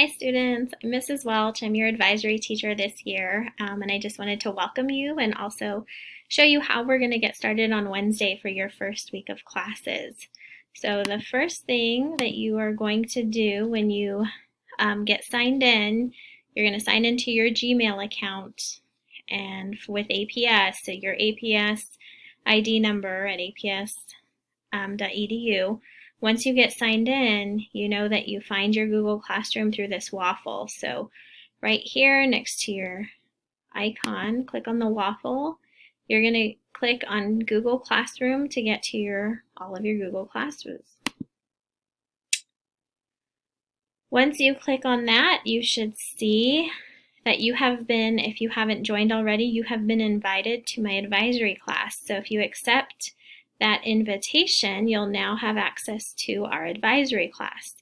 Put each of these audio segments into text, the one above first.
Hi students, I'm Mrs. Welch. I'm your advisory teacher this year, and I just wanted to welcome you and also show you how we're going to get started on Wednesday for your first week of classes. So the first thing that you are going to do when you get signed in, you're going to sign into your Gmail account and with APS, so your APS ID number at aps.edu. Once you get signed in, you know that you find your Google Classroom through this waffle. So right here next to your icon, click on the waffle. You're going to click on Google Classroom to get to all of your Google Classrooms. Once you click on that, you should see that you have been, if you haven't joined already, you have been invited to my advisory class. So if you accept that invitation, you'll now have access to our advisory class.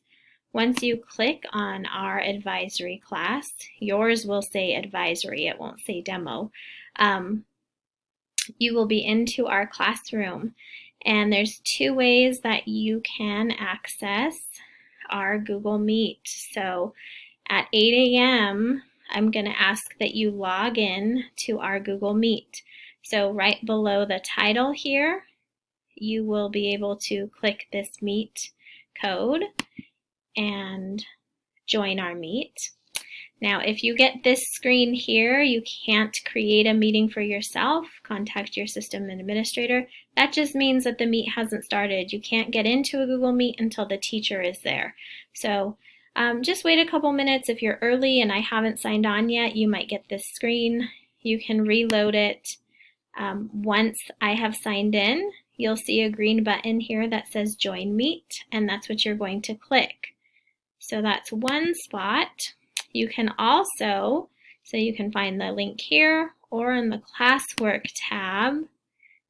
Once you click on our advisory class, yours will say advisory, it won't say demo. You will be into our classroom, and there's two ways that you can access our Google Meet. So at 8 a.m., I'm going to ask that you log in to our Google Meet. So right below the title here, you will be able to click this Meet code and join our Meet. Now, if you get this screen here, you can't create a meeting for yourself, contact your system administrator. That just means that the Meet hasn't started. You can't get into a Google Meet until the teacher is there. So just wait a couple minutes. If you're early and I haven't signed on yet, you might get this screen. You can reload it. Once I have signed in, you'll see a green button here that says Join Meet, and that's what you're going to click. So that's one spot. You can also, so you can find the link here or in the Classwork tab,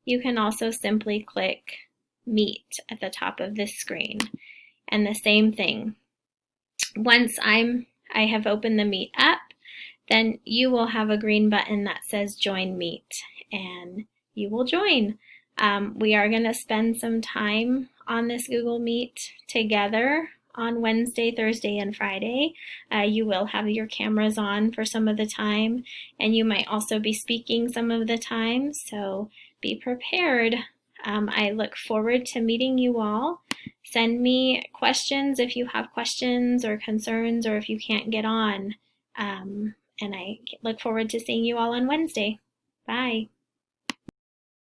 you can also simply click Meet at the top of this screen. And the same thing. Once I have opened the Meet up, then you will have a green button that says Join Meet, and you will join. We are going to spend some time on this Google Meet together on Wednesday, Thursday, and Friday. You will have your cameras on for some of the time, and you might also be speaking some of the time, so be prepared. I look forward to meeting you all. Send me questions if you have questions or concerns, or if you can't get on. And I look forward to seeing you all on Wednesday. Bye.